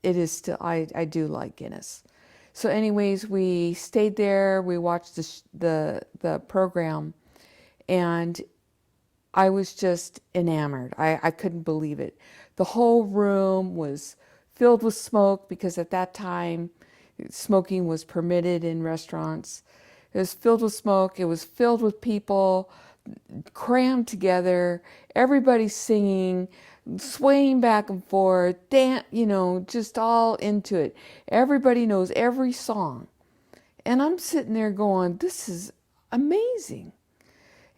it is still, I do like Guinness. So anyways, we stayed there, we watched the program, and I was just enamored. I couldn't believe it. The whole room was filled with smoke because at that time smoking was permitted in restaurants. It was filled with smoke. It was filled with people crammed together, everybody singing, swaying back and forth, just all into it. Everybody knows every song. And I'm sitting there going, this is amazing.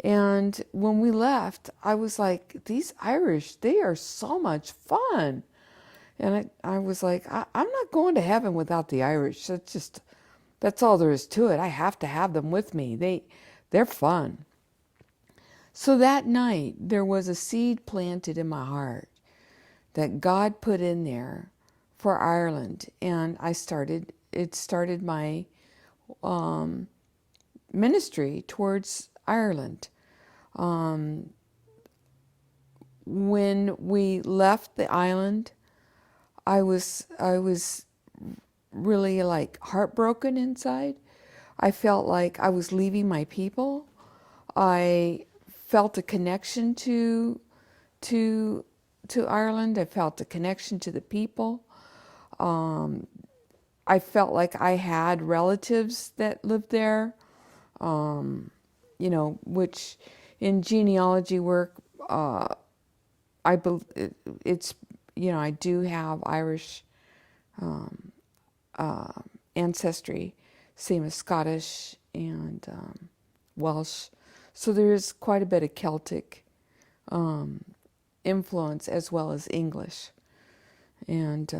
And when we left, I was like, these Irish, they are so much fun. And I was like, I'm not going to heaven without the Irish. That's all there is to it. I have to have them with me. They're fun. So that night, there was a seed planted in my heart that God put in there for Ireland. And it started my ministry towards Ireland. When we left the island, I was really like heartbroken inside. I felt like I was leaving my people. I felt a connection to Ireland. I felt a connection to the people. I felt like I had relatives that lived there, which in genealogy work, it's, I do have Irish ancestry, same as Scottish and Welsh. So there's quite a bit of Celtic influence as well as English and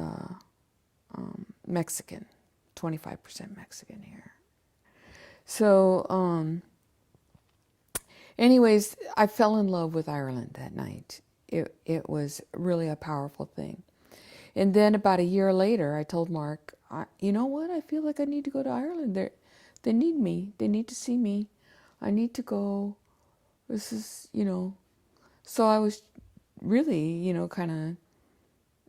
Mexican, 25% Mexican here. So anyways, I fell in love with Ireland that night. It was really a powerful thing. And then about a year later, I told Mark, you know what? I feel like I need to go to Ireland. They need me. They need to see me. I need to go. This is, So I was really,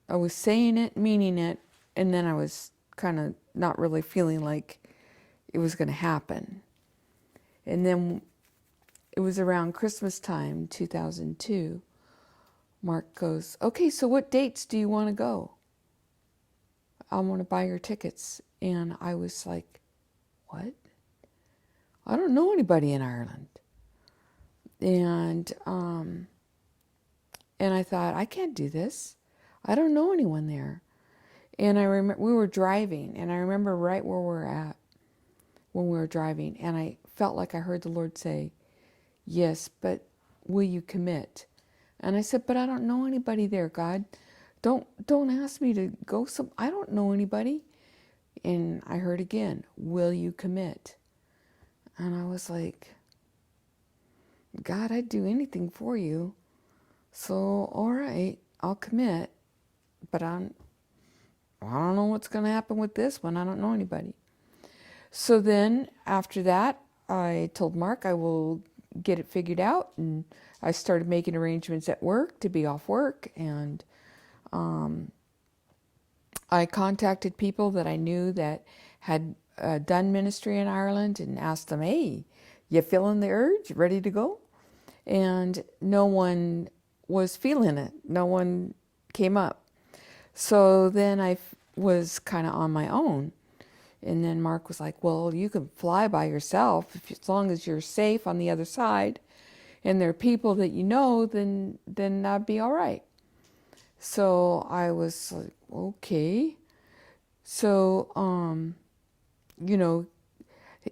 I was saying it, meaning it, and then I was kind of not really feeling like it was going to happen. And then it was around Christmas time, 2002. Mark goes, okay, so what dates do you want to go? I want to buy your tickets. And I was like, what? I don't know anybody in Ireland. And I thought, I can't do this. I don't know anyone there. And I remember we were driving, and I remember right where we were at when we were driving, and I felt like I heard the Lord say, yes, but will you commit? And I said, but I don't know anybody there, God. Don't ask me to go I don't know anybody. And I heard again, will you commit? And I was like, God, I'd do anything for you. So, all right, I'll commit. But I don't know what's going to happen with this one. I don't know anybody. So then after that, I told Mark I will get it figured out. And I started making arrangements at work to be off work. And I contacted people that I knew that had done ministry in Ireland and asked them, hey, you feeling the urge? Ready to go? And no one was feeling it. No one came up. So then I was kind of on my own. And then Mark was like, well, you can fly by yourself as long as you're safe on the other side and there are people that you know, then that'd be all right. So I was like, okay. So,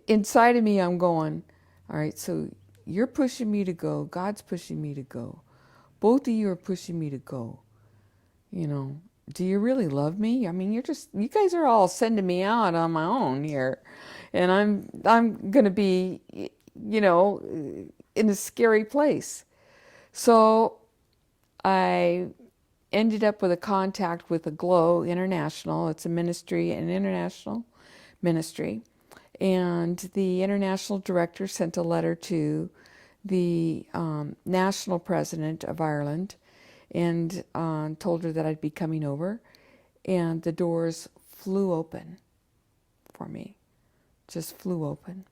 inside of me, I'm going, all right, so you're pushing me to go. God's pushing me to go. Both of you are pushing me to go. Do you really love me? I mean, you guys are all sending me out on my own here. And I'm going to be, in a scary place. So I ended up with a contact with a Glow International. It's a ministry, an international ministry. And the international director sent a letter to the national president of Ireland and told her that I'd be coming over. and the doors flew open for me, just flew open.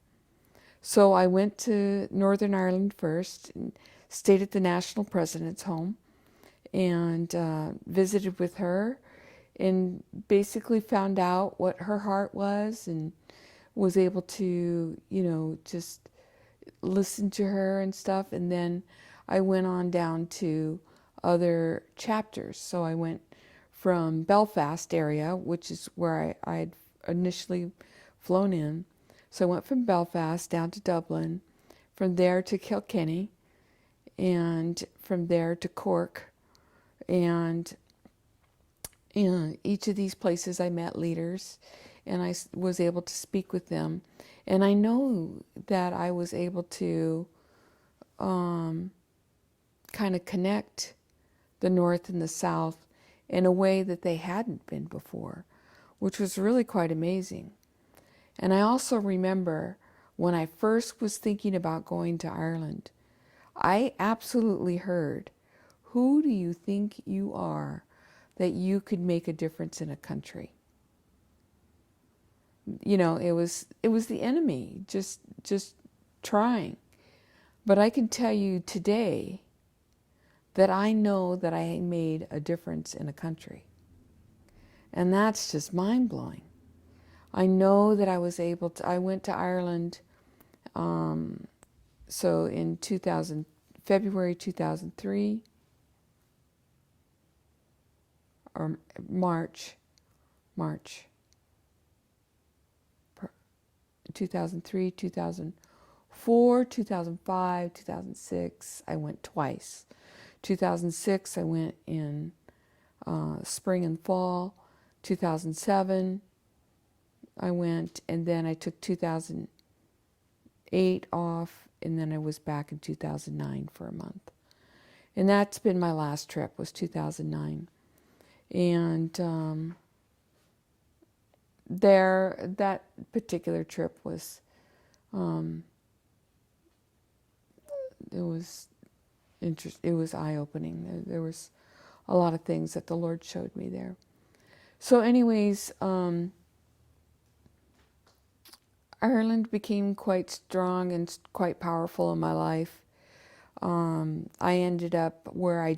So I went to Northern Ireland first and stayed at the National President's Home and visited with her and basically found out what her heart was and was able to, just listen to her and stuff. And then I went on down to other chapters. So I went from Belfast area, which is where I had initially flown in. So I went from Belfast down to Dublin, from there to Kilkenny, and from there to Cork. And in each of these places I met leaders and I was able to speak with them. And I know that I was able to kind of connect the North and the South in a way that they hadn't been before, which was really quite amazing. And I also remember when I first was thinking about going to Ireland, I absolutely heard, who do you think you are that you could make a difference in a country? It was the enemy just trying. But I can tell you today that I know that I made a difference in a country. And that's just mind-blowing. I know that I was able to, I went to Ireland, so in February 2003, or March 2003, 2004, 2005, 2006, I went twice. 2006, I went in spring and fall. 2007, I went, and then I took 2008 off, and then I was back in 2009 for a month. And that's been my last trip, was 2009. And that particular trip was, it was it was eye-opening. There was a lot of things that the Lord showed me there. So anyways, Ireland became quite strong and quite powerful in my life. I ended up where I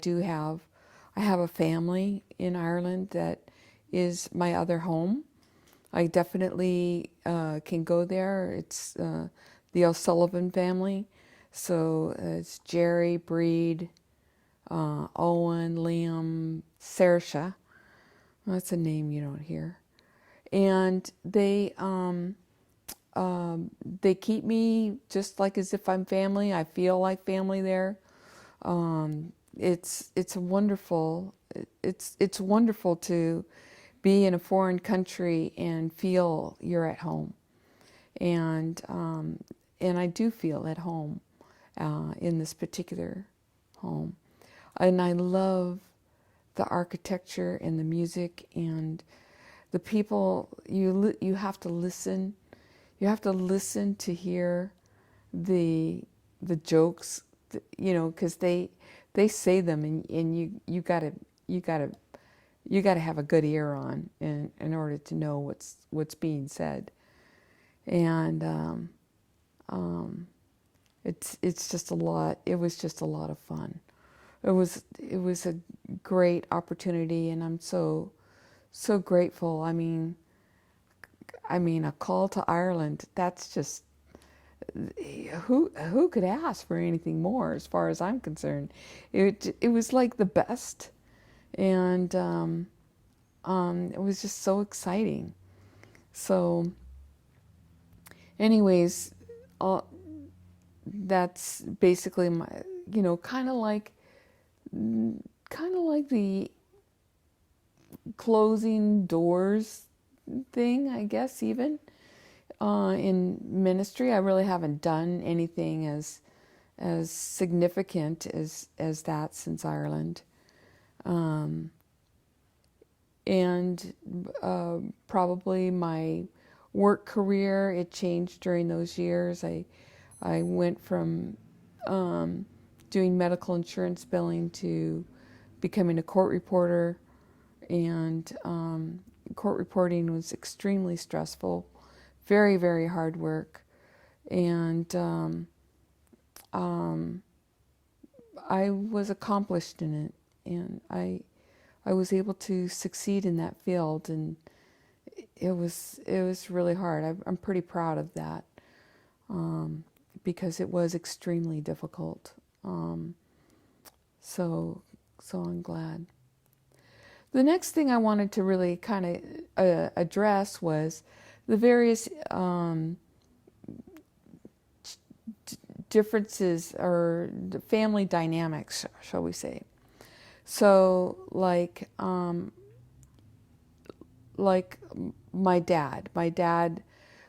have a family in Ireland that is my other home. I definitely can go there. It's the O'Sullivan family. So it's Jerry, Breed, Owen, Liam, Saoirse. That's a name you don't hear. And they keep me just like as if I'm family. I feel like family there. It's wonderful. It's wonderful to be in a foreign country and feel you're at home. And I do feel at home in this particular home. And I love the architecture and the music and the people. You have to listen. You have to listen to hear the jokes, because they say them, and you gotta have a good ear on in order to know what's being said. And it's just a lot. It was just a lot of fun. It was a great opportunity, and I'm so grateful. I mean, a call to Ireland. That's just, who could ask for anything more, as far as I'm concerned. It was like the best, and it was just so exciting. So, anyways, that's basically my, kind of like the closing doors thing, I guess, even in ministry. I really haven't done anything as significant as that since Ireland. And probably my work career, it changed during those years. I went from doing medical insurance billing to becoming a court reporter, And court reporting was extremely stressful, very, very hard work. And I was accomplished in it, and I was able to succeed in that field, and it was really hard. I'm pretty proud of that, because it was extremely difficult. So I'm glad. The next thing I wanted to really kind of address was the various differences or the family dynamics, shall we say. So like my dad,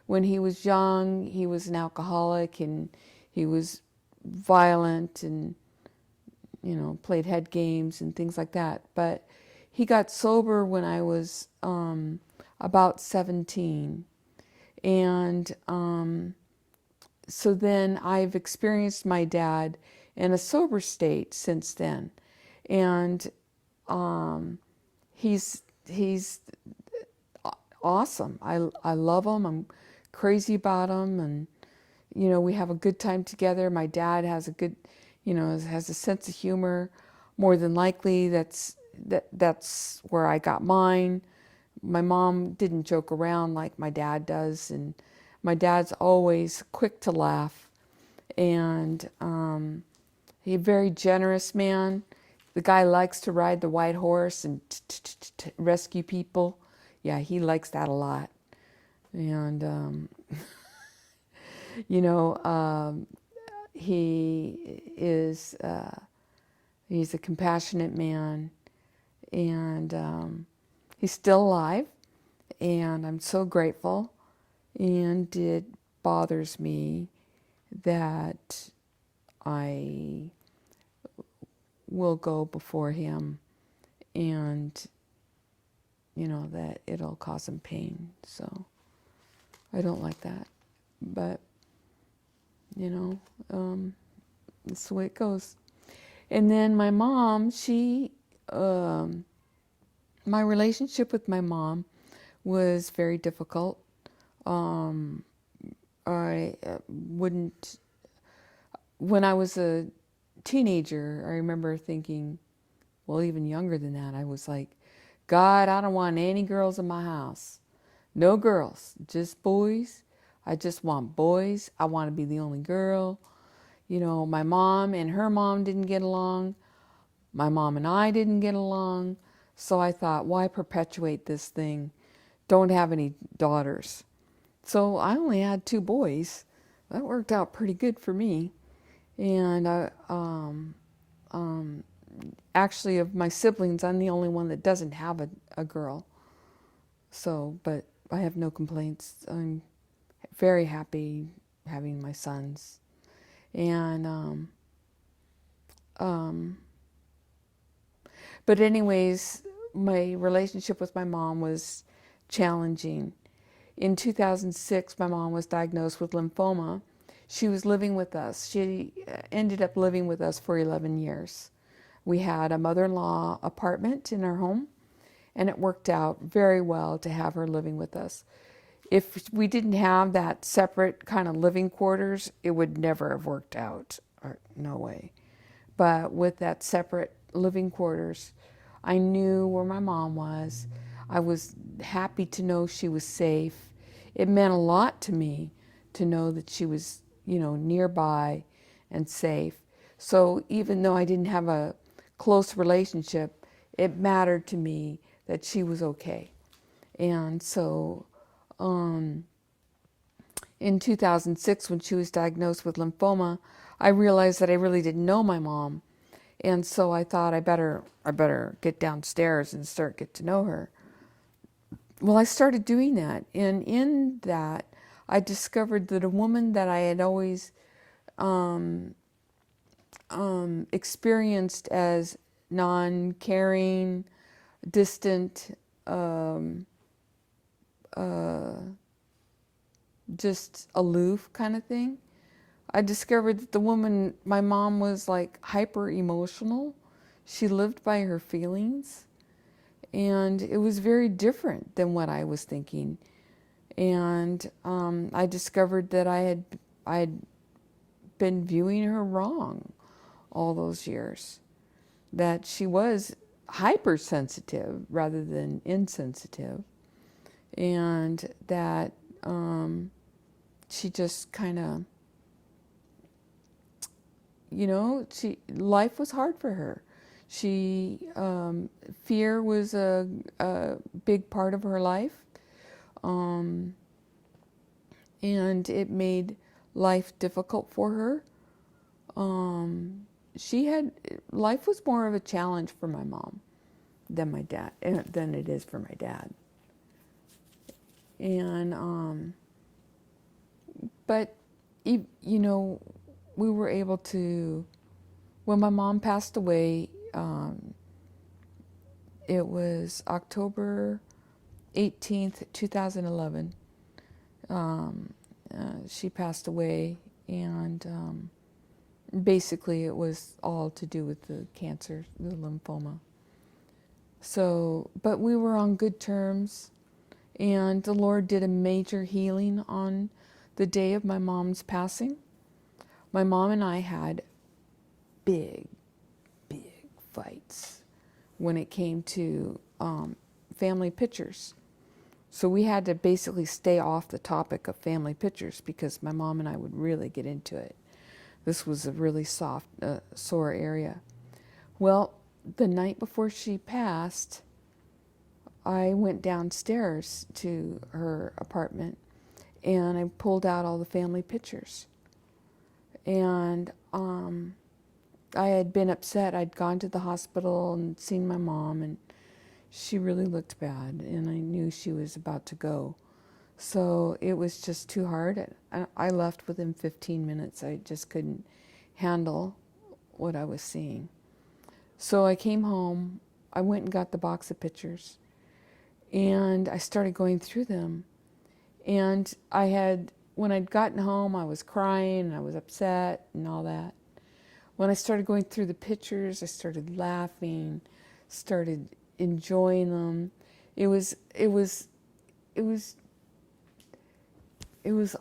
when he was young, he was an alcoholic, and he was violent, and played head games and things like that. But he got sober when I was about 17. And so then I've experienced my dad in a sober state since then. And he's awesome. I love him. I'm crazy about him. And, we have a good time together. My dad has a good, has a sense of humor. More than likely, that's where I got mine. My mom didn't joke around like my dad does, and my dad's always quick to laugh, and he's a very generous man. The guy likes to ride the white horse and rescue people. Yeah, he likes that a lot. And he's a compassionate man, and he's still alive, and I'm so grateful. And it bothers me that I will go before him, and that it'll cause him pain. So I don't like that, but that's the way it goes. And then my mom, my relationship with my mom was very difficult. I wouldn't, when I was a teenager, I remember thinking, well, even younger than that, I was like, God, I don't want any girls in my house. No girls, just boys. I just want boys. I want to be the only girl. My mom and her mom didn't get along. My mom and I didn't get along. So I thought, why perpetuate this thing? Don't have any daughters. So I only had 2 boys. That worked out pretty good for me. And actually, of my siblings, I'm the only one that doesn't have a girl. So, but I have no complaints. I'm very happy having my sons. And but anyways, my relationship with my mom was challenging. In 2006, my mom was diagnosed with lymphoma. She was living with us. She ended up living with us for 11 years. We had a mother-in-law apartment in our home, and it worked out very well to have her living with us. If we didn't have that separate kind of living quarters, it would never have worked out. Or, no way. But with that separate living quarters, I knew where my mom was. I was happy to know she was safe. It meant a lot to me to know that she was, nearby and safe. So even though I didn't have a close relationship, it mattered to me that she was okay. And so in 2006, when she was diagnosed with lymphoma, I realized that I really didn't know my mom. And so I thought I better get downstairs and get to know her. Well, I started doing that. And in that, I discovered that a woman that I had always experienced as non-caring, distant, just aloof kind of thing. I discovered that the woman, my mom, was like hyper emotional. She lived by her feelings, And it was very different than what I was thinking. And I discovered that I had been viewing her wrong all those years. That she was hypersensitive rather than insensitive, and that she just kind of, life was hard for her. She fear was a big part of her life, um, and it made life difficult for her. Life was more of a challenge for my mom than my dad, than it is for my dad. And but we were able to, when my mom passed away, it was October 18th, 2011. She passed away, and basically it was all to do with the cancer, the lymphoma. So, but we were on good terms, and the Lord did a major healing on the day of my mom's passing. My mom and I had big, big fights when it came to family pictures. So we had to basically stay off the topic of family pictures because my mom and I would really get into it. This was a really soft, sore area. Well, the night before she passed, I went downstairs to her apartment and I pulled out all the family pictures. And I had been upset. I'd gone to the hospital and seen my mom, and she really looked bad, and I knew she was about to go. So it was just too hard. I left within 15 minutes. I just couldn't handle what I was seeing. So I came home. I went and got the box of pictures, and I started going through them. And when I'd gotten home, I was crying and I was upset and all that. When I started going through the pictures, I started laughing, started enjoying them. It was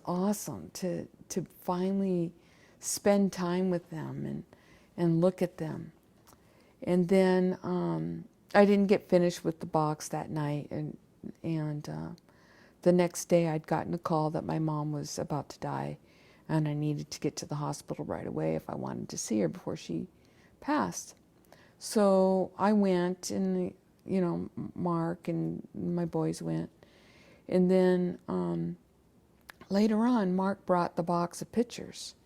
awesome to finally spend time with them and look at them. And then I didn't get finished with the box that night, and the next day I'd gotten a call that my mom was about to die, and I needed to get to the hospital right away if I wanted to see her before she passed. So I went, and Mark and my boys went, and then later on, Mark brought the box of pictures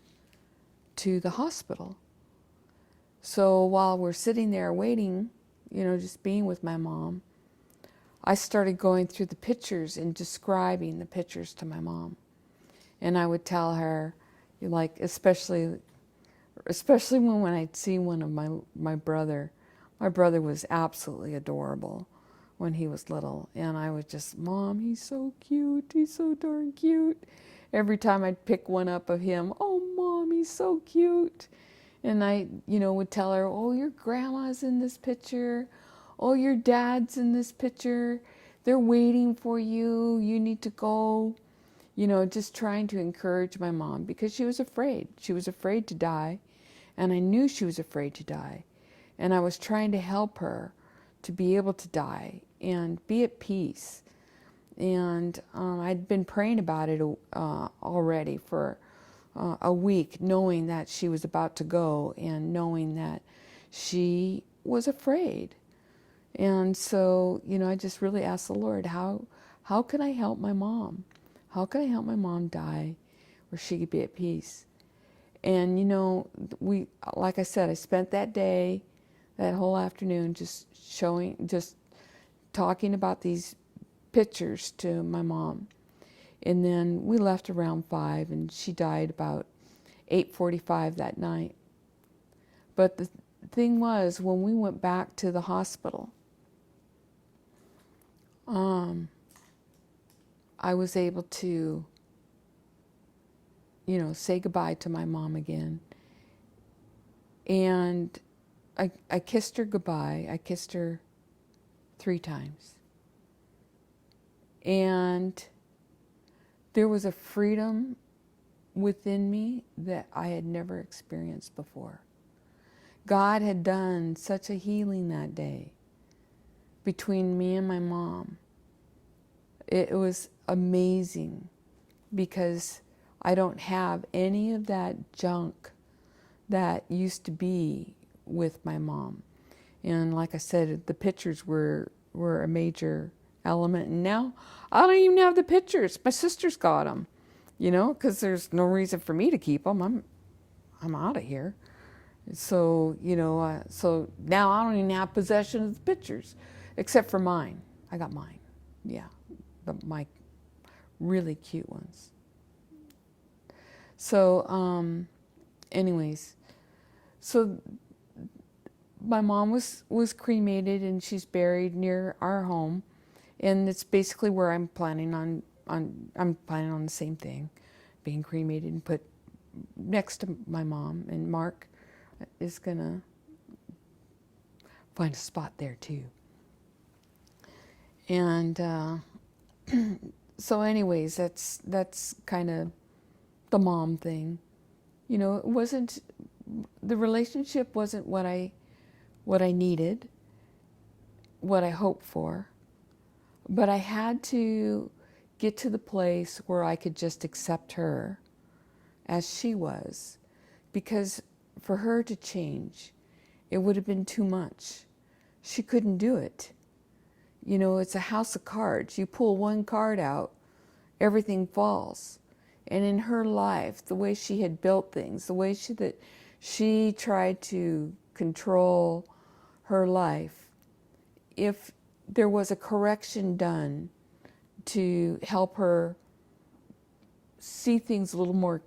to the hospital. So while we're sitting there waiting, just being with my mom, I started going through the pictures and describing the pictures to my mom. And I would tell her, especially when I'd see one of my brother. My brother was absolutely adorable when he was little. And I would just, Mom, he's so cute. He's so darn cute. Every time I'd pick one up of him, oh, Mom, he's so cute. And I, would tell her, oh, your grandma's in this picture. Oh, your dad's in this picture. They're waiting for you. You need to go. Just trying to encourage my mom because she was afraid. She was afraid to die. And I knew she was afraid to die. And I was trying to help her to be able to die and be at peace. And I'd been praying about it already for a week, knowing that she was about to go and knowing that she was afraid. And so, I just really asked the Lord, how can I help my mom? How can I help my mom die where she could be at peace? And, like I said, I spent that day, that whole afternoon, just talking about these pictures to my mom. And then we left around 5, and she died about 8:45 that night. But the thing was, when we went back to the hospital, I was able to, say goodbye to my mom again. And I kissed her goodbye. I kissed her 3 times. And there was a freedom within me that I had never experienced before. God had done such a healing that day between me and my mom. It was amazing because I don't have any of that junk that used to be with my mom. And like I said, the pictures were a major element. And now I don't even have the pictures. My sister's got them, because there's no reason for me to keep them. I'm out of here. So, so now I don't even have possession of the pictures, except for mine. I got mine. Yeah, my really cute ones. So, anyways, so my mom was cremated and she's buried near our home, and it's basically where I'm planning on the same thing, being cremated and put next to my mom, and Mark is gonna find a spot there too. And so anyways, that's kind of the mom thing. It wasn't, the relationship wasn't what I needed, what I hoped for, but I had to get to the place where I could just accept her as she was, because for her to change, it would have been too much. She couldn't do it. It's a house of cards. You pull one card out, everything falls. And in her life, the way she had built things, the way she tried to control her life, if there was a correction done to help her see things a little more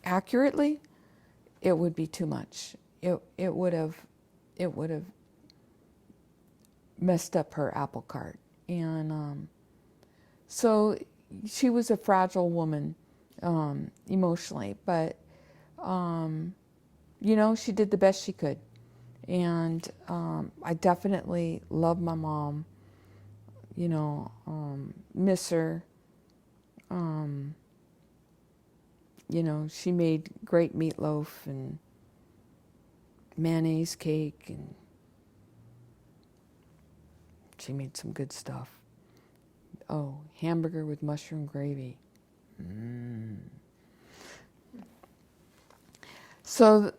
accurately, it would be too much. It would have messed up her apple cart. And so she was a fragile woman emotionally, but she did the best she could. And I definitely love my mom, miss her. She made great meatloaf and mayonnaise cake, and she made some good stuff. Oh, hamburger with mushroom gravy. So,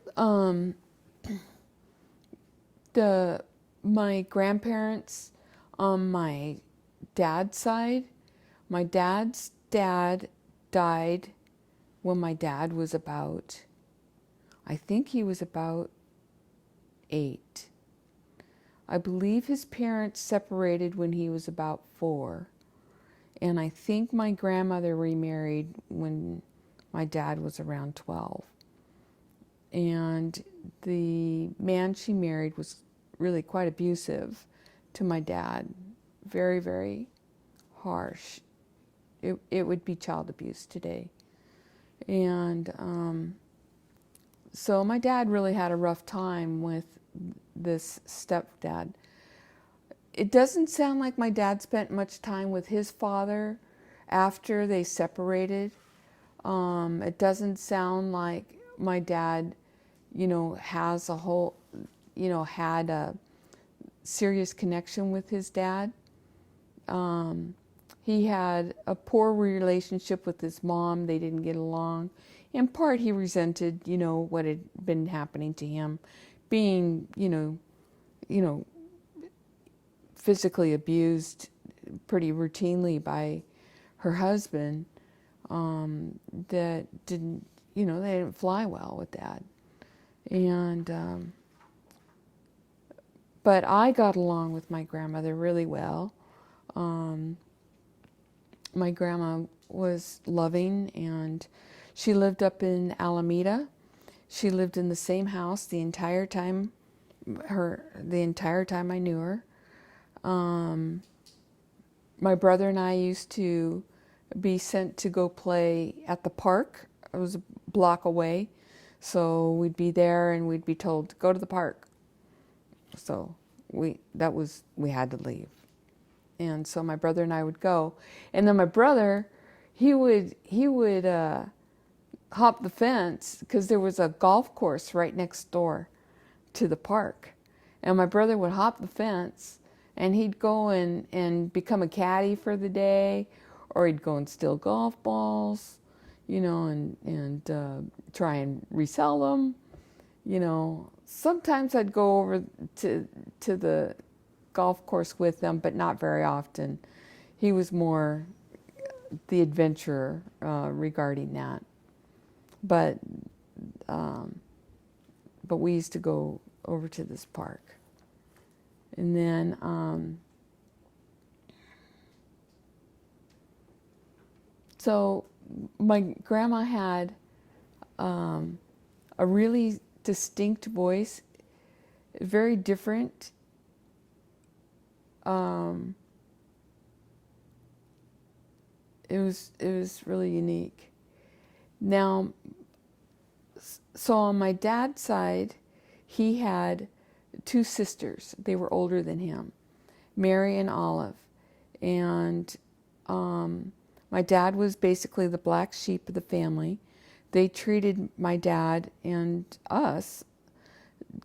my grandparents on my dad's side, my dad's dad died when my dad was about, I think he was about 8. I believe his parents separated when he was about 4. And I think my grandmother remarried when my dad was around 12. And the man she married was really quite abusive to my dad. Very, very harsh. It would be child abuse today. And so my dad really had a rough time with this stepdad. It doesn't sound like my dad spent much time with his father after they separated. It doesn't sound like my dad, has a whole, had a serious connection with his dad. He had a poor relationship with his mom. They didn't get along. In part, he resented, what had been happening to him, being, physically abused pretty routinely by her husband. That didn't, they didn't fly well with Dad. And but I got along with my grandmother really well. My grandma was loving, and she lived up in Alameda. She lived in the same house the entire time I knew her. My brother and I used to be sent to go play at the park. It was a block away. So we'd be there and we'd be told to go to the park. So we had to leave. And so my brother and I would go. And then my brother, he would hop the fence because there was a golf course right next door to the park. And my brother would hop the fence and he'd go and become a caddy for the day, or he'd go and steal golf balls, and try and resell them. Sometimes I'd go over to the golf course with them, but not very often. He was more the adventurer regarding that. But we used to go over to this park. And then, so my grandma had a really distinct voice, very different. It was really unique. Now, so on my dad's side, he had 2 sisters. They were older than him, Mary and Olive. And my dad was basically the black sheep of the family. They treated my dad and us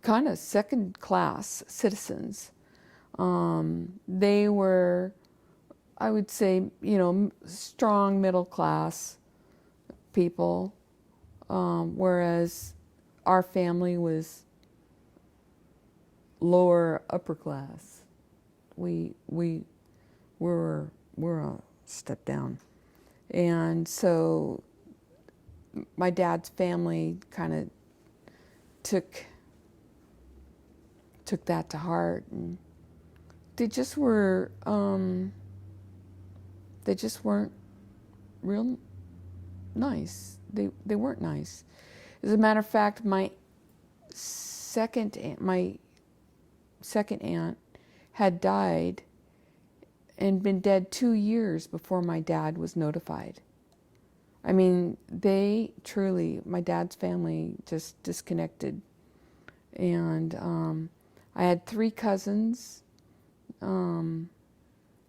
kind of second-class citizens. They were, I would say, strong middle-class people, whereas our family was lower upper class. We were a step down. And so my dad's family kind of took that to heart, and they just weren't real nice. They weren't nice. As a matter of fact, my second aunt had died and been dead 2 years before my dad was notified. I mean, my dad's family just disconnected. And I had 3 cousins, and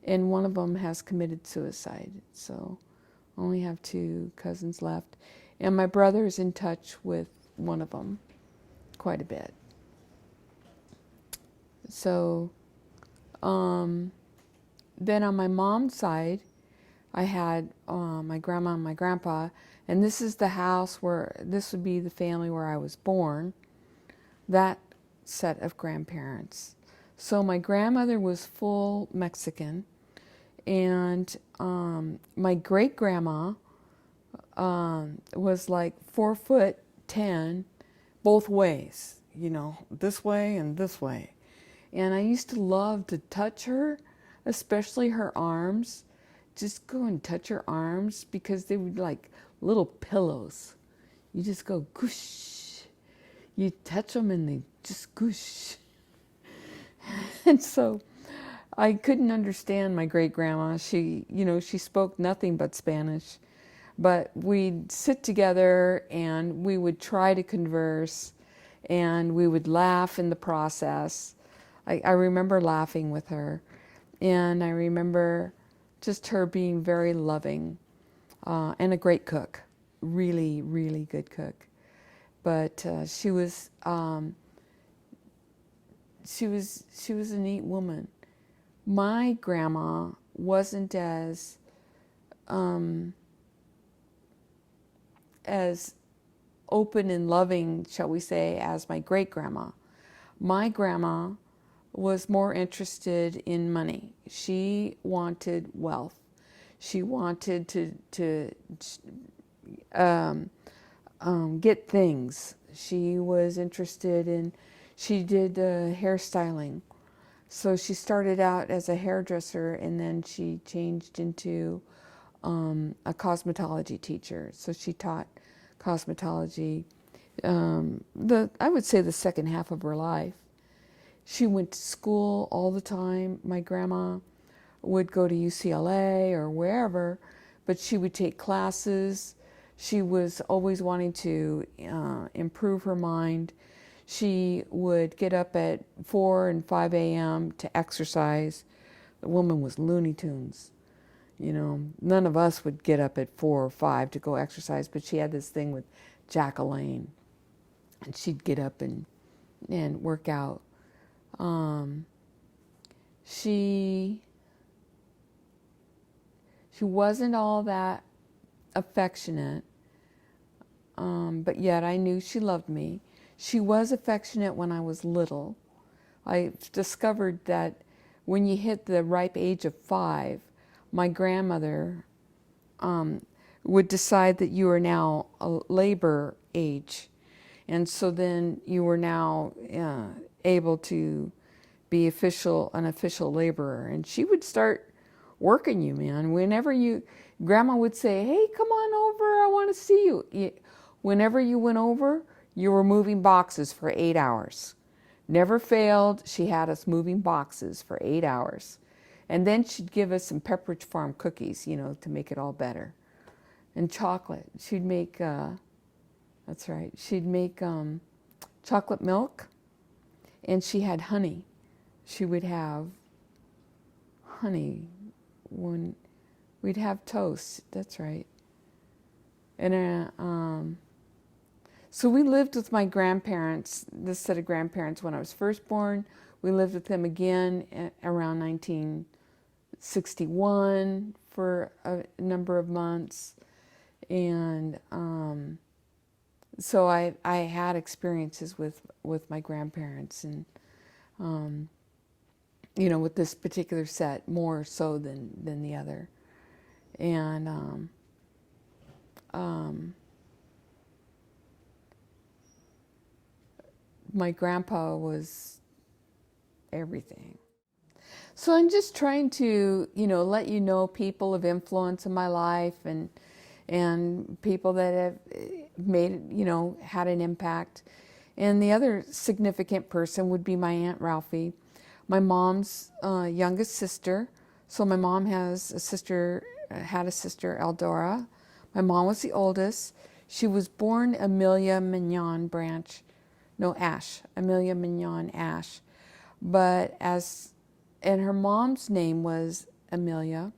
one of them has committed suicide. So I only have 2 cousins left. And my brother's in touch with one of them quite a bit. So then on my mom's side, I had my grandma and my grandpa, and this is the house this would be the family where I was born, that set of grandparents. So my grandmother was full Mexican, and my great-grandma was like 4'10", both ways, this way and this way. And I used to love to touch her, especially her arms. Just go and touch her arms because they were like little pillows. You just go goosh. You touch them and they just goosh. And so I couldn't understand my great-grandma. She spoke nothing but Spanish. But we'd sit together and we would try to converse, and we would laugh in the process. I remember laughing with her, and I remember just her being very loving, and a great cook, really, really good cook. But she was a neat woman. My grandma wasn't as open and loving, shall we say, as my great-grandma. My grandma was more interested in money. She wanted wealth. She wanted to get things. She was interested in, she did hairstyling. So she started out as a hairdresser, and then she changed into a cosmetology teacher. So she taught cosmetology, I would say the second half of her life. She went to school all the time. My grandma would go to UCLA or wherever, but she would take classes. She was always wanting to improve her mind. She would get up at 4 and 5 a.m. to exercise. The woman was Looney Tunes. You know, none of us would get up at 4 or 5 to go exercise, but she had this thing with Jacqueline, and she'd get up and work out. She wasn't all that affectionate, but yet I knew she loved me. She was affectionate when I was little. I discovered that when you hit the ripe age of 5, my grandmother would decide that you are now a labor age. And so then you were now able to be an official laborer. And she would start working you, man. Grandma would say, hey, come on over, I want to see you. Whenever you went over, you were moving boxes for 8 hours. Never failed. She had us moving boxes for 8 hours. And then she'd give us some Pepperidge Farm cookies, to make it all better. And chocolate. She'd make, that's right, she'd make chocolate milk, and she had honey. She would have honey when we'd have toast. That's right. And so we lived with my grandparents, this set of grandparents, when I was first born. We lived with them again around 1961 for a number of months. And so I had experiences with my grandparents, and with this particular set more so than the other. And my grandpa was everything. So I'm just trying to, let you know people of influence in my life, and people that have made, had an impact. And the other significant person would be my Aunt Ralphie, my mom's youngest sister. So my mom had a sister, Eldora. My mom was the oldest. She was born Amelia Mignon Amelia Mignon Ash. And her mom's name was Amelia.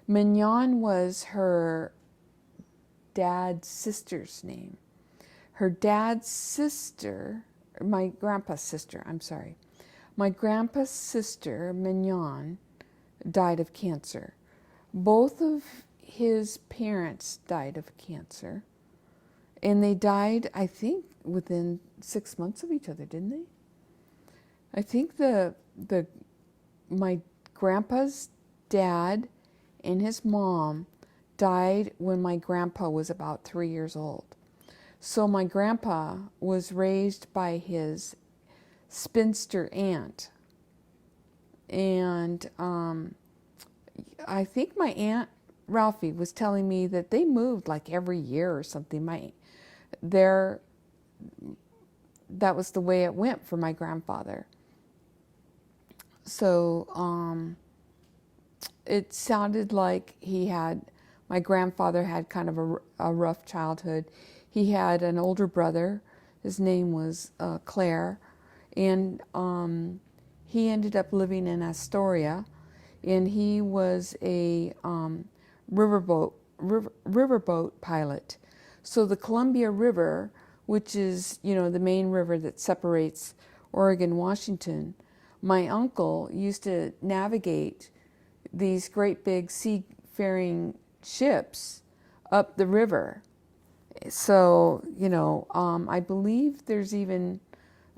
Mignon was her dad's sister's name. Her dad's sister, my grandpa's sister, Mignon, died of cancer. Both of his parents died of cancer. And they died, I think, within 6 months of each other, didn't they? I think my grandpa's dad and his mom died when my grandpa was about 3 years old. So my grandpa was raised by his spinster aunt. And I think my Aunt Ralphie was telling me that they moved like every year or something. That was the way it went for my grandfather. So it sounded like my grandfather had kind of a rough childhood. He had an older brother. His name was Claire. And he ended up living in Astoria. And he was a riverboat pilot. So the Columbia River, which is, the main river that separates Oregon, Washington, my uncle used to navigate these great big seafaring ships up the river. So, I believe there's even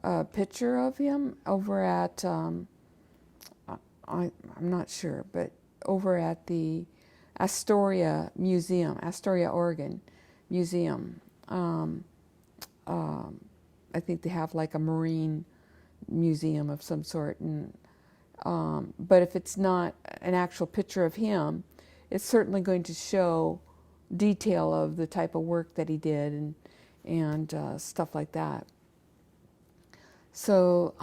a picture of him over at, I'm not sure, but over at the Astoria Museum, Astoria, Oregon Museum. I think they have like a marine museum of some sort, and but if it's not an actual picture of him, it's certainly going to show detail of the type of work that he did and stuff like that. So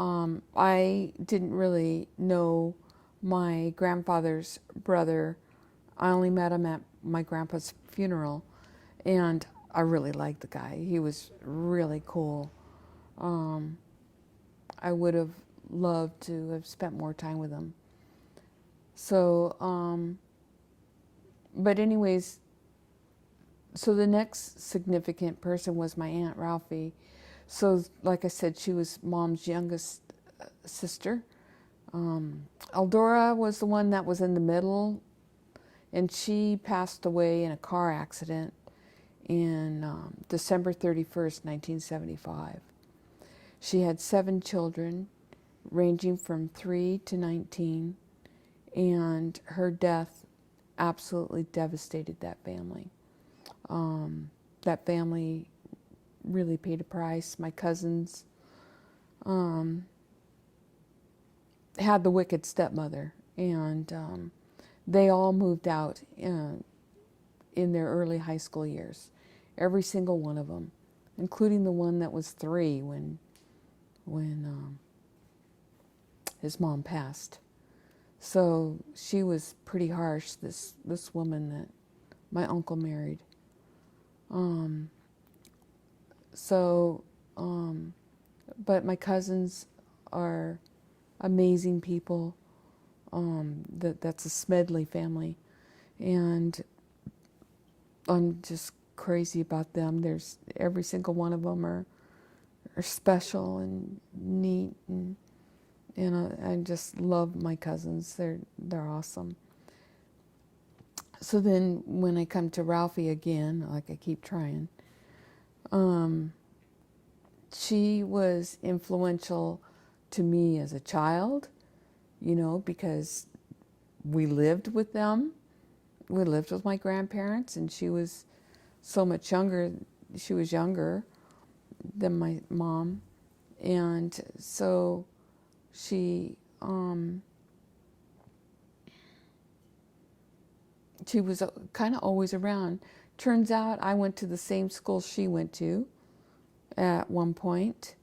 I didn't really know my grandfather's brother. I only met him at my grandpa's funeral, and I really liked the guy. He was really cool. Um, I would have loved to have spent more time with them. So, but anyways, so the next significant person was my Aunt Ralphie. So, like I said, she was Mom's youngest sister. Eldora was the one that was in the middle, and she passed away in a car accident in December 31st, 1975. She had 7 children, ranging from 3 to 19, and her death absolutely devastated that family. That family really paid a price. My cousins had the wicked stepmother, and they all moved out in their early high school years. Every single one of them, including the one that was 3 when his mom passed. So she was pretty harsh, this woman that my uncle married. So, but my cousins are amazing people. That's a Smedley family, and I'm just crazy about them. There's every single one of them are special and neat, and I just love my cousins. They're awesome. So then when I come to Ralphie again, like I keep trying, she was influential to me as a child, because we lived with them. We lived with my grandparents, and she was so much younger. She was younger than my mom. And so she was kind of always around. Turns out I went to the same school she went to at one point.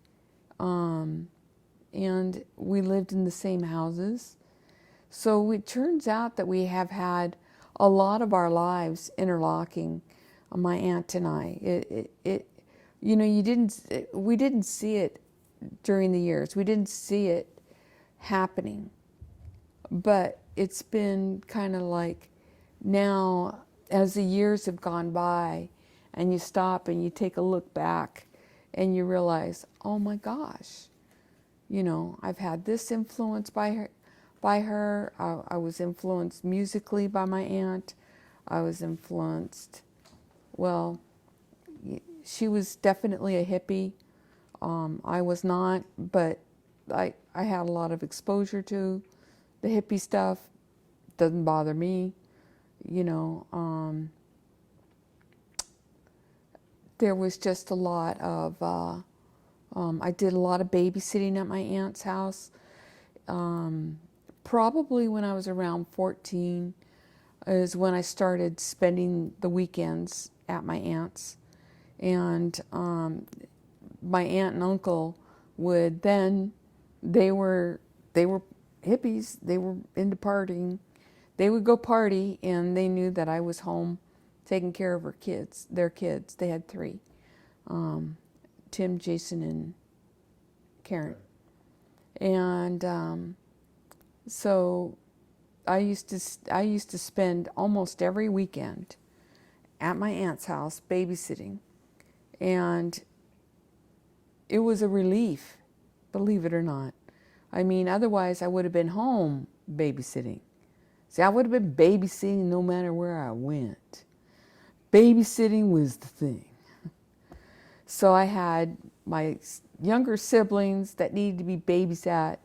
And we lived in the same houses. So it turns out that we have had a lot of our lives interlocking, my aunt and I. We didn't see it during the years. We didn't see it happening. But it's been kind of like now, as the years have gone by, and you stop and you take a look back and you realize, oh my gosh, I've had this influence by her. I was influenced musically by my aunt. I was influenced, well, she was definitely a hippie. I was not, but I had a lot of exposure to the hippie stuff. Doesn't bother me, there was just a lot of, I did a lot of babysitting at my aunt's house. Probably when I was around 14 is when I started spending the weekends at my aunt's. And my aunt and uncle would then, they were hippies, they were into partying. They would go party, and they knew that I was home taking care of their kids. They had 3, Tim, Jason, and Karen. And so I used to spend almost every weekend at my aunt's house babysitting, and it was a relief, believe it or not. I mean, otherwise I would have been home babysitting. See, I would have been babysitting no matter where I went. Babysitting was the thing. So I had my younger siblings that needed to be babysat,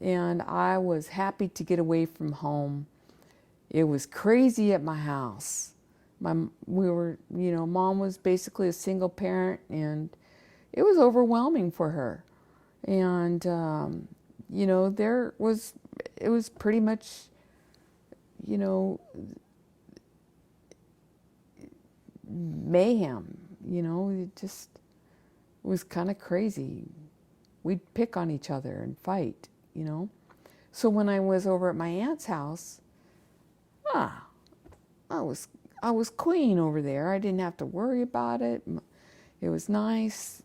and I was happy to get away from home. It was crazy at my house. Mom was basically a single parent, and it was overwhelming for her. And, it was pretty much, mayhem, it just was kind of crazy. We'd pick on each other and fight, So when I was over at my aunt's house, I was queen over there. I didn't have to worry about it. It was nice,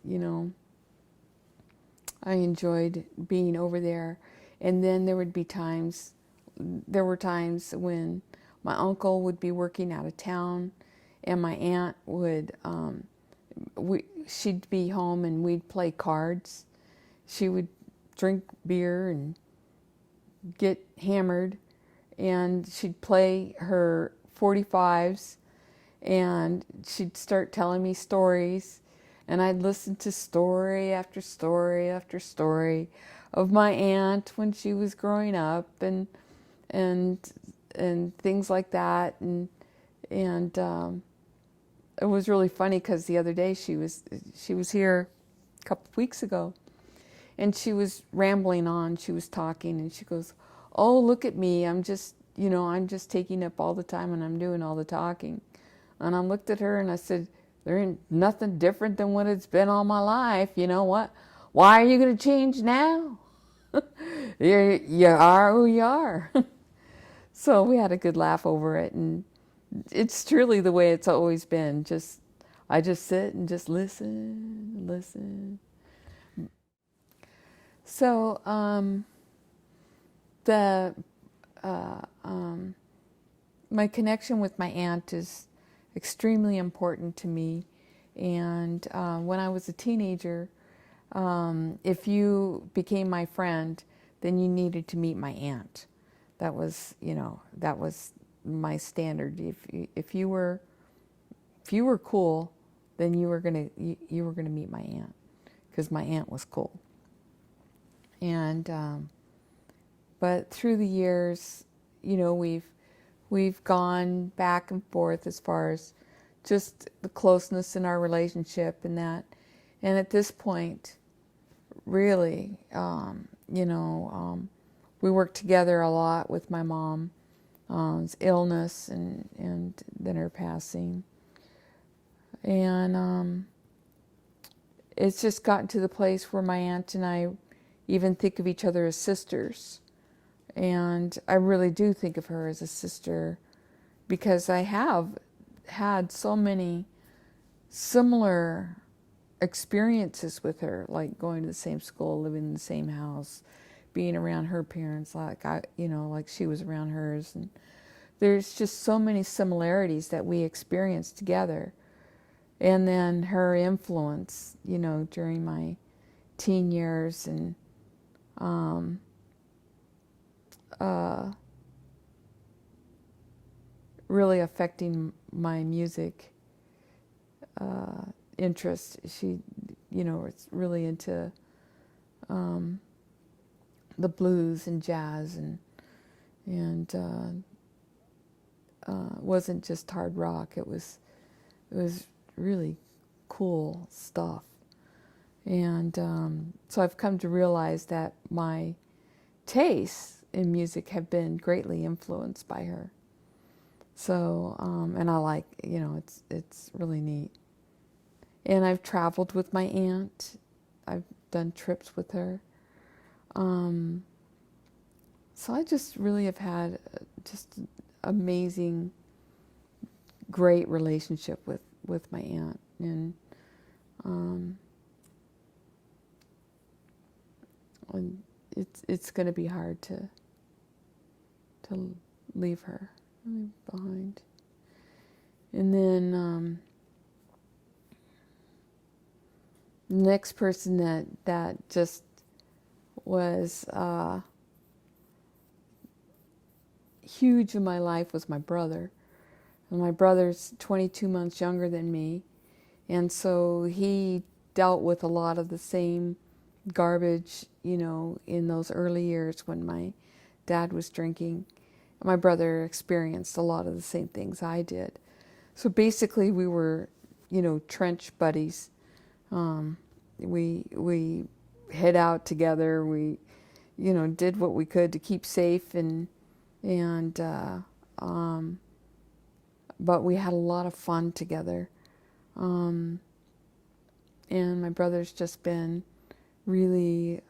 I enjoyed being over there. And then there would be times, there were times when my uncle would be working out of town, and my aunt would, she'd be home and we'd play cards. She would drink beer and get hammered, and she'd play her 45s, and she'd start telling me stories, and I'd listen to story after story after story of my aunt when she was growing up, and and things like that, and it was really funny because the other day she was here a couple of weeks ago, and she was rambling on. She was talking, and she goes, "Oh, look at me! I'm just taking up all the time, and I'm doing all the talking." And I looked at her and I said, "There ain't nothing different than what it's been all my life. You know what? Why are you going to change now? You are who you are." So we had a good laugh over it, and it's truly the way it's always been. I just sit and just listen. So the my connection with my aunt is extremely important to me. And when I was a teenager, if you became my friend, then you needed to meet my aunt. That was, that was my standard. If you were cool, then you were gonna meet my aunt, because my aunt was cool. And but through the years, we've gone back and forth as far as just the closeness in our relationship and that. And at this point, really, we worked together a lot with my mom's illness and then her passing. And it's just gotten to the place where my aunt and I even think of each other as sisters. And I really do think of her as a sister, because I have had so many similar experiences with her, like going to the same school, living in the same house, being around her parents, like like she was around hers. And there's just so many similarities that we experienced together. And then her influence, during my teen years, and really affecting my music interest. She, is really into the blues and jazz, and wasn't just hard rock. It was really cool stuff. And so I've come to realize that my tastes in music have been greatly influenced by her. So, and I like, it's really neat. And I've traveled with my aunt. I've done trips with her. So I just really have had just an amazing, great relationship with my aunt. And it's going to be hard to leave her behind. And then the next person that just was huge in my life was my brother. And my brother's 22 months younger than me, and so he dealt with a lot of the same garbage, in those early years when my dad was drinking. My brother experienced a lot of the same things I did. So basically we were, trench buddies. We hid out together. We, did what we could to keep safe, but we had a lot of fun together. And my brother's just been really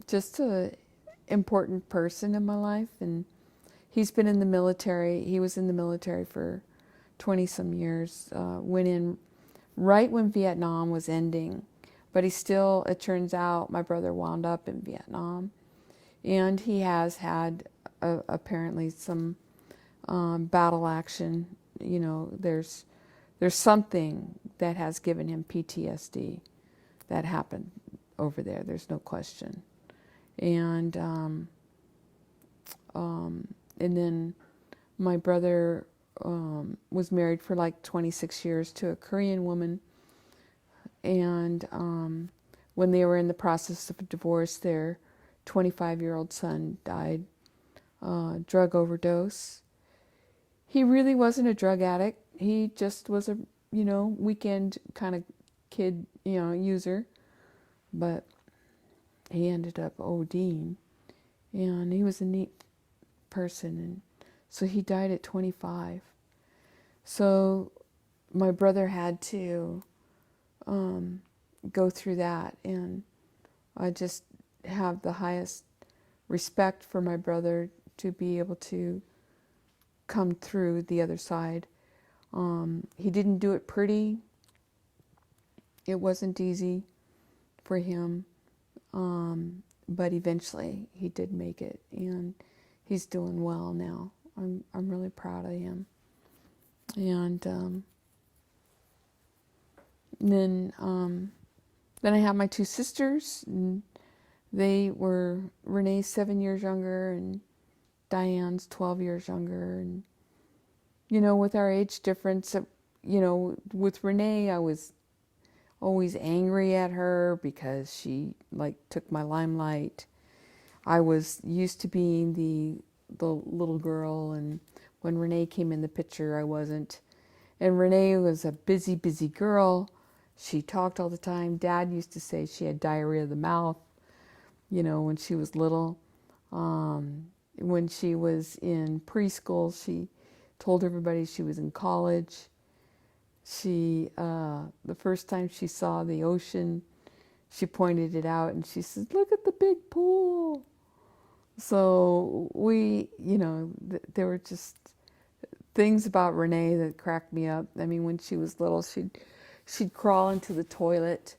just a important person in my life. And he's been in the military. He was in the military for 20 some years. Went in right when Vietnam was ending, but he still, it turns out, my brother wound up in Vietnam, and he has had apparently some battle action. You know, there's something that has given him PTSD that happened over there. There's no question. And and then my brother was married for like 26 years to a Korean woman. And when they were in the process of a divorce, their 25-year-old son died, drug overdose. He really wasn't a drug addict. He just was a, weekend kind of kid, user. But he ended up ODing. And he was a neat person. And so he died at 25. So my brother had to go through that. And I just have the highest respect for my brother to be able to come through the other side. He didn't do it pretty. It wasn't easy for him. But eventually he did make it, and he's doing well now. I'm really proud of him. And then I have my two sisters, and they were Renee's 7 years younger, and Diane's 12 years younger. And with our age difference, with Renee, I was always angry at her because she took my limelight. I was used to being the little girl, and when Renee came in the picture, I wasn't. And Renee was a busy girl. She talked all the time. Dad used to say she had diarrhea of the mouth, when she was little. When she was in preschool, she told everybody she was in college. She, the first time she saw the ocean, she pointed it out and she said, "Look at the big pool." So we, there were just things about Renee that cracked me up. I mean, when she was little, she'd crawl into the toilet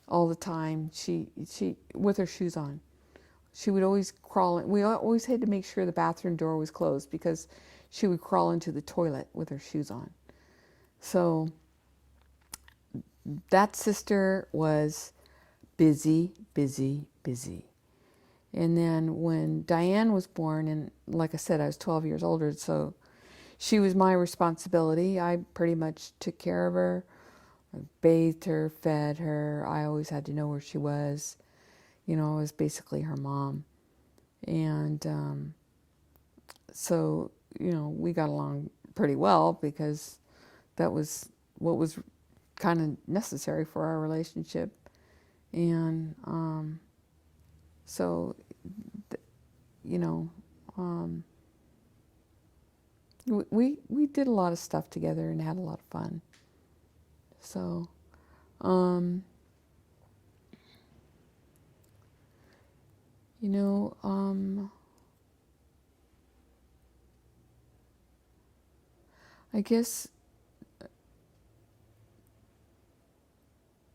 all the time. She with her shoes on. She would always crawl in. We always had to make sure the bathroom door was closed because she would crawl into the toilet with her shoes on. So that sister was busy. And then when Diane was born, and like I said, I was 12 years older, so she was my responsibility. I pretty much took care of her, bathed her, fed her. I always had to know where she was. I was basically her mom. And so, we got along pretty well because that was what was kind of necessary for our relationship. And so, we did a lot of stuff together and had a lot of fun. So, I guess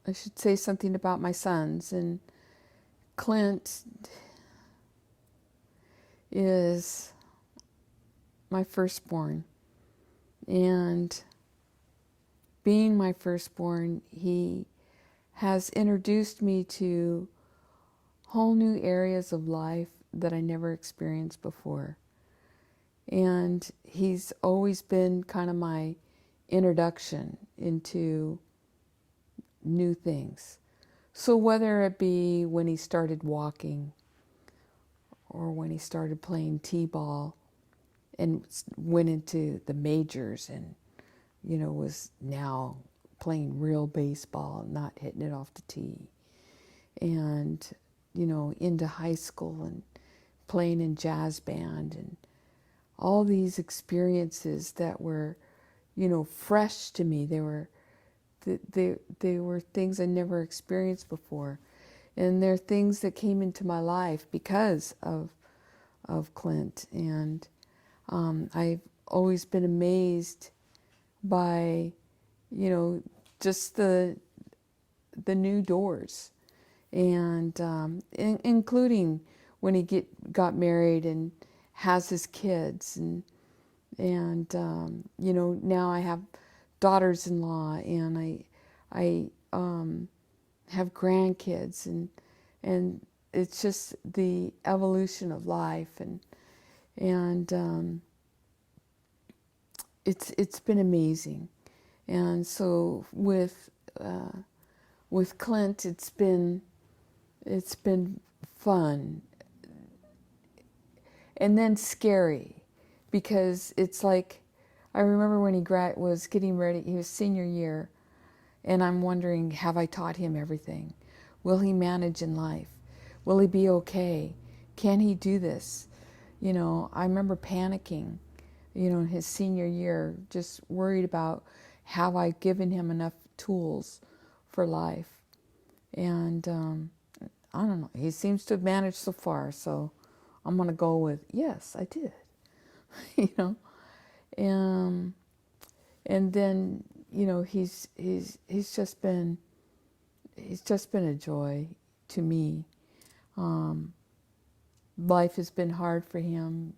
I should say something about my sons. And Clint is my firstborn. And being my firstborn, he has introduced me to whole new areas of life that I never experienced before. And he's always been kind of my introduction into new things. So whether it be when he started walking or when he started playing t-ball and went into the majors and, was now playing real baseball, not hitting it off the tee. And, into high school and playing in jazz band and all these experiences that were, fresh to me. They were things I never experienced before. And they're things that came into my life because of Clint. And I've always been amazed by, just the the new doors, and including when he got married and has his kids, and now I have daughters-in-law, and I have grandkids, and it's just the evolution of life, and it's been amazing. And so with Clint, it's been fun, and then scary, because it's like, I remember when he was getting ready, he was senior year, and I'm wondering, have I taught him everything? Will he manage in life? Will he be okay? Can he do this? I remember panicking, in his senior year, just worried about, have I given him enough tools for life? And I don't know. He seems to have managed so far, so I'm going to go with, yes, I did. And then, he's just been a joy to me. Life has been hard for him.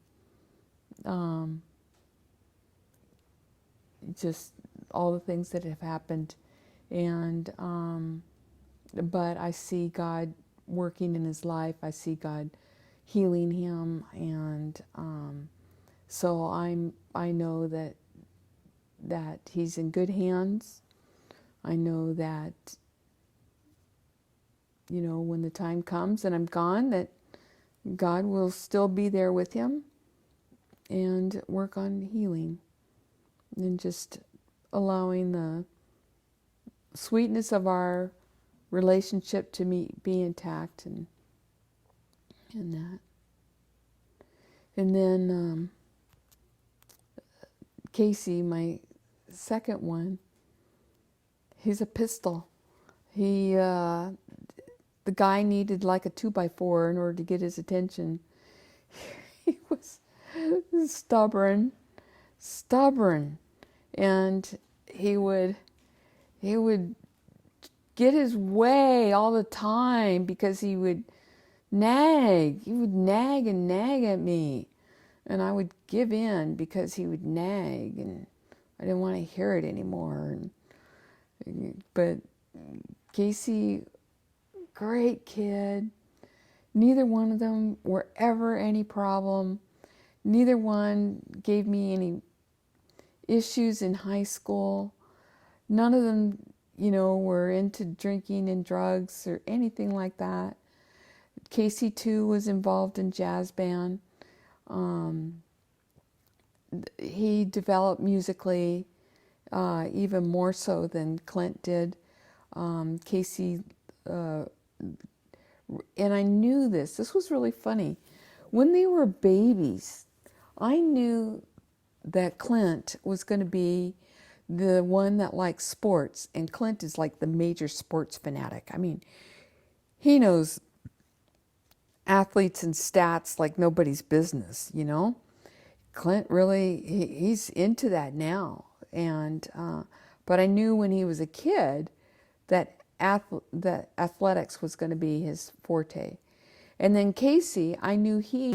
Just all the things that have happened, and but I see God working in his life. I see God healing him, and so I know that he's in good hands. I know that when the time comes and I'm gone, that God will still be there with him and work on healing, and just allowing the sweetness of our relationship to be intact, and that. And then Casey, my second one, he's a pistol. The guy needed like a 2x4 in order to get his attention. He was stubborn, and he would get his way all the time, because he would nag. He would nag and nag at me, and I would give in because he would nag, and I didn't want to hear it anymore. But Casey, great kid. Neither one of them were ever any problem. Neither one gave me any issues in high school. None of them, were into drinking and drugs or anything like that. Casey, too, was involved in jazz band. He developed musically even more so than Clint did. Casey, and I knew this. This was really funny. When they were babies, I knew that Clint was going to be the one that likes sports, and Clint is like the major sports fanatic. I mean, he knows athletes and stats like nobody's business, Clint really, he's into that now. And but I knew when he was a kid that that athletics was going to be his forte. And then Casey, I knew he